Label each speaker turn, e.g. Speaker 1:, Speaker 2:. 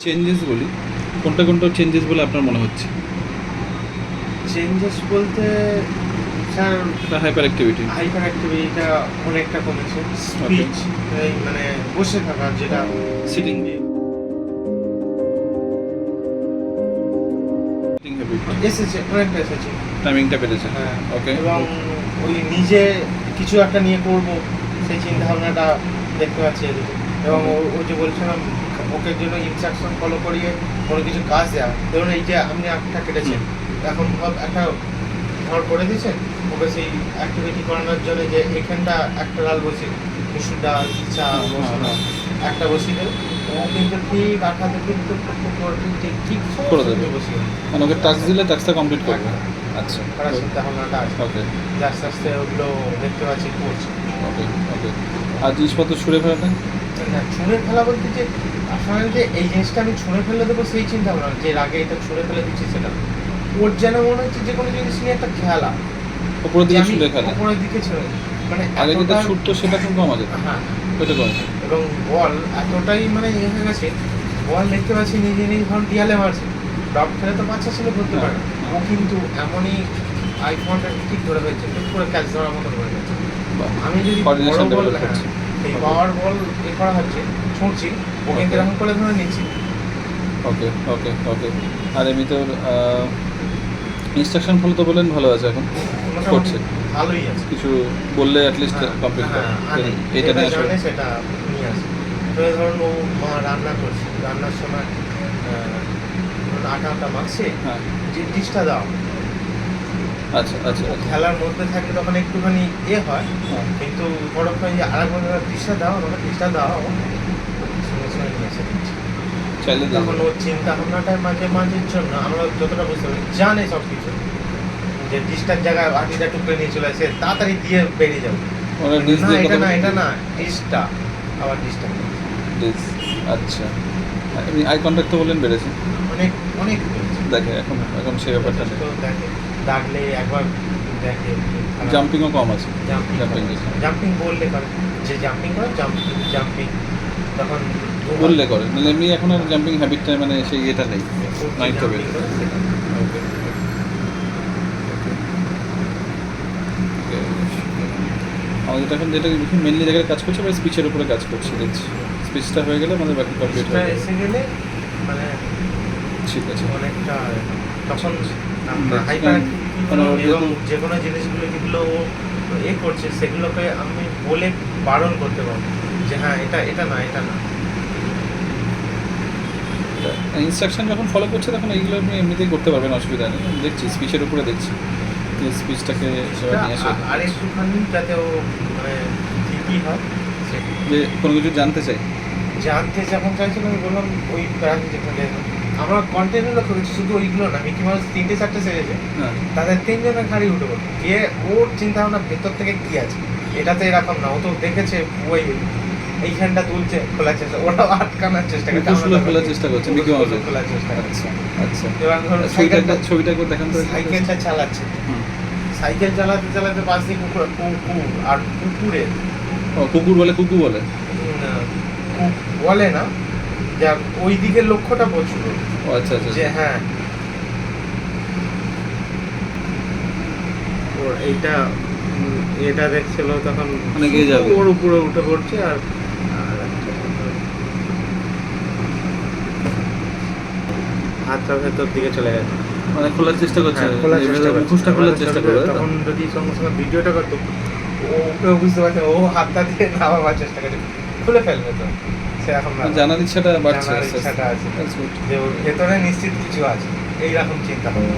Speaker 1: Changes বলি, কোনটা কোনটা চেঞ্জেস বলে আপনার মনে হচ্ছে?
Speaker 2: চেঞ্জেস বলতে স্যার
Speaker 1: হাইপার
Speaker 2: অ্যাক্টিভিটিটা অনেকটা কমেছে। স্পিচ এই মানে বসে থাকা যেটা
Speaker 1: সিটিং হ্যাবিট
Speaker 2: এসেছে, অনেকটা এসেছে।
Speaker 1: টাইমিংটা বেড়েছে।
Speaker 2: হ্যাঁ,
Speaker 1: ওকে।
Speaker 2: এবং ওই নিজে কিছু একটা নিয়ে করব সেই চিন্তা ভাবনাটা দেখতে পাচ্ছি এদিকে। এবং ও যে বলছিলাম ওকে জন্য ইনস্ট্রাকশন ফলো করিয়ে কোনো কিছু কাজ দেওয়া, ধরুন এই যে আপনি আঁকটা কেটেছেন, এখন একটা ঘর করে দিয়েছেন, ওকে সেই অ্যাক্টিভিটি করানোর জন্য যে এখানটা একটা ডাল বসিয়ে মুসুর ডাল চা বসানো একটা বসিয়ে দেবে, ও কিন্তু ঠিক আঠাতে কিন্তু ঠিক
Speaker 1: করে দেবে।
Speaker 2: বসিয়ে
Speaker 1: মানে ওকে টাস্ক দিলে টাস্কটা কমপ্লিট করবে। আচ্ছা,
Speaker 2: করার চিন্তা ভাবনাটা আছে।
Speaker 1: ওকে
Speaker 2: যে আস্তে আস্তে ওগুলো দেখতে পাচ্ছি করছে।
Speaker 1: ওকে ওকে। আর জিনিসপত্র ছুঁড়ে ফেলাটা?
Speaker 2: না, ছুঁড়ে ফেলা বলতে যে আসলে যে এই জিনিসটা আমি ছুঁড়ে ফেলে দেবো সেই চিন্তা ভাবনা, যে এর আগে এটা ছুঁড়ে ফেলে দিচ্ছি সেটা না। ওর যেন মনে হচ্ছে যে কোনো জিনিস নিয়ে একটা খেলা,
Speaker 1: উপরের
Speaker 2: যে
Speaker 1: দিকে
Speaker 2: আমি
Speaker 1: ছুঁড়ে ফেলা।
Speaker 2: উপরের দিকে ছুঁড়ে মানে
Speaker 1: আগে যেটা
Speaker 2: এতটা-
Speaker 1: ছুটতো সেটা খুব কম আছে,
Speaker 2: হ্যাঁ,
Speaker 1: ওইটা কমেছে।
Speaker 2: এবং বল এতটাই মানে ইয়ে হয়ে গেছে, বল দেখতে পাচ্ছি নিজে নিজে ধরুন টিয়ালে মারছে, ডট খেলে তো বাচ্চা ছেলে করতে পারে না। ও কিন্তু এমনই আই ফোনটা ঠিক ধরে ফেলছে, ঠিক করে ক্যাচ ধরার মতো ধরে ফেলছে। আমি যদি বড়
Speaker 1: কোঅর্ডিনেশন
Speaker 2: বল,
Speaker 1: ডেভেলপ
Speaker 2: হ্যাঁ,
Speaker 1: করছে।
Speaker 2: এই পাওয়ার বল এ করা হচ্ছে, ছুঁড়ছি, ও কিন্তু
Speaker 1: Okay.
Speaker 2: এরকম করে ধরে নিচ্ছি।
Speaker 1: ওকে ওকে ওকে। আর এমনি তোর ইনস্ট্রাকশন ফলো তো বললেন ভালো আছে এখন,
Speaker 2: মোটামুটি
Speaker 1: করছে
Speaker 2: ভালোই আছে।
Speaker 1: কিছু বললে অ্যাটলিস্ট
Speaker 2: হ্যাঁ,
Speaker 1: কমপ্লিট করে
Speaker 2: হ্যাঁ, আনে।
Speaker 1: এটা
Speaker 2: যেটা
Speaker 1: নিয়ে আসবে।
Speaker 2: জানে সেটা নিয়ে আসে। এবার ধরুন ও মা রান্না করছে, রান্নার সময় ধরুন আটা মাখছে,
Speaker 1: হ্যাঁ,
Speaker 2: যে ডিশটা দাও,
Speaker 1: আচ্ছা আচ্ছা
Speaker 2: ও
Speaker 1: আচ্ছা।
Speaker 2: খেলার মধ্যে থাকলে তখন একটুখানি হয়,
Speaker 1: হ্যাঁ,
Speaker 2: কিন্তু পরক্ষণে যে আরেকবার ডিশটা দাও, আমাকে ডিশটা দাও, সঙ্গে সঙ্গে নিয়ে এসে দিচ্ছে।
Speaker 1: চাইলে
Speaker 2: তখন ওর চিন্তা ভাবনাটাই মাঝে মাঝের জন্য আমরা যতটা বুঝতে পারি, জানে সব কিছু, যে ডিশটার জায়গায় বাটিটা টুকরে নিয়ে চলে আসে, তাড়াতাড়ি দিয়ে বেরিয়ে যাবে।
Speaker 1: ওরা ডিস
Speaker 2: না
Speaker 1: দিয়ে
Speaker 2: এটা
Speaker 1: কথা
Speaker 2: না,
Speaker 1: বলে?
Speaker 2: এটা না, ডিশটা আবার ডিশটা
Speaker 1: ডিস, আচ্ছা। এমনি আই কন্ট্যাক্ট তো বললেন বেড়েছে,
Speaker 2: অনেক অনেক বেড়েছে।
Speaker 1: দেখে এখন এখন সেই ব্যাপারটা নেই।
Speaker 2: যথেষ্ট দেখে, ডাকলে একবার দেখে।
Speaker 1: জাম্পিংও কম আছে।
Speaker 2: জাম্পিং
Speaker 1: jumping
Speaker 2: জাম্পিং বললে করে, যে জাম্পিং করে জাম্পিং তখন
Speaker 1: বললে করে, নাহলে এমনি এখন আর জাম্পিং হ্যাবিটটা মানে সেই ইয়েটা নেই, মাইন্ডটা বেড়ে। ওকে আমাদের এখন যেটা মেনলি জায়গায় কাজ করছে বা স্পিচের উপরে কাজ করছি দেখছি। স্পিচটা হয়ে গেলে আমাদের বাকি কমপ্লিট হয়ে যাবে।
Speaker 2: এসে গেলে মানে
Speaker 1: ঠিক আছে।
Speaker 2: অনেকটা তখন
Speaker 1: হুম,
Speaker 2: হাইপার
Speaker 1: মানে ওর
Speaker 2: এবং
Speaker 1: যেহেতু-
Speaker 2: যে কোনো জিনিসগুলো যেগুলো ও করছে সেগুলোকে আমি বলে বারণ করতে পারবো, যে হ্যাঁ এটা এটা না, এটা না।
Speaker 1: ইনস্ট্রাকশন যখন ফলো করছে তখন এইগুলো আপনি এমনিতেই করতে পারবেন, অসুবিধা নেই। আমি দেখছি স্পিচের উপরে দেখছি যে স্পিচটাকে সেভাবে নিয়ে আসে,
Speaker 2: আর একটুখানি যাতে ও মানে ঠিকই হয় সেটা।
Speaker 1: যে কোনো কিছু জানতে চাই।
Speaker 2: জানতে যখন চাইছিল আমি বললাম ওই প্যারাকে যেখানে আমরা কন্টেন্ট লক্ষ্য করেছি, শুধু ওইগুলো না, মিকি মাউস 3-4 সেরেছে,
Speaker 1: হ্যাঁ,
Speaker 2: তাদের 3 জনের ঘাড়ি উঠে পড়ে গিয়ে ওর চিন্তা ভাবনা ভেতর থেকে কি আছে, এটাতে এরকম না, ও তো দেখেছে ওই এইখানটা তুলছে, খোলার চেষ্টা, ওরাও আটকানোর চেষ্টা করছে,
Speaker 1: মুখোশগুলো খোলার চেষ্টা করছে মিকি মাউসে।
Speaker 2: খোলার চেষ্টা করছে।
Speaker 1: আচ্ছা আচ্ছা।
Speaker 2: এবার ধরুন
Speaker 1: ছবিটা করে দেখান তো।
Speaker 2: সাইকেলটা চালাচ্ছে,
Speaker 1: হুম।
Speaker 2: সাইকেল চালাতে চালাতে পাশ দিয়ে কুকুর, আর কুকুরে
Speaker 1: ও কুকুর বলে, কুকু বলে।
Speaker 2: বলে না, যা ওই দিকের লক্ষ্যটা প্রচুর,
Speaker 1: ও আচ্ছা আচ্ছা
Speaker 2: যে হ্যাঁ ওর এইটা এটা দেখছিল তখন
Speaker 1: মানে গিয়ে যাবে।
Speaker 2: ওর উপরে উঠে পড়ছে, আর হাতটা ভেতর দিকে চলে গেছে,
Speaker 1: মানে খোলার চেষ্টা করছে,
Speaker 2: হ্যাঁ, খোলার চেষ্টা করছে।
Speaker 1: মুখোশটা খোলার চেষ্টা করবে, তাই তো?
Speaker 2: তখন যদি সঙ্গে সঙ্গে ভিডিওটা করতো, ওকেও বুঝতে পারছে, ও হাতটা দিয়ে নামাবার চেষ্টা করছে, খুলে ফেলবে তো সেরকম না,
Speaker 1: জানার ইচ্ছাটা বাড়ছে
Speaker 2: জানার
Speaker 1: আস্তে আস্তে।
Speaker 2: ইচ্ছাটা আছে,
Speaker 1: That's good.
Speaker 2: যে ওর ভেতরে নিশ্চিত কিছু আছে, এইরকম চিন্তা ভাবনা।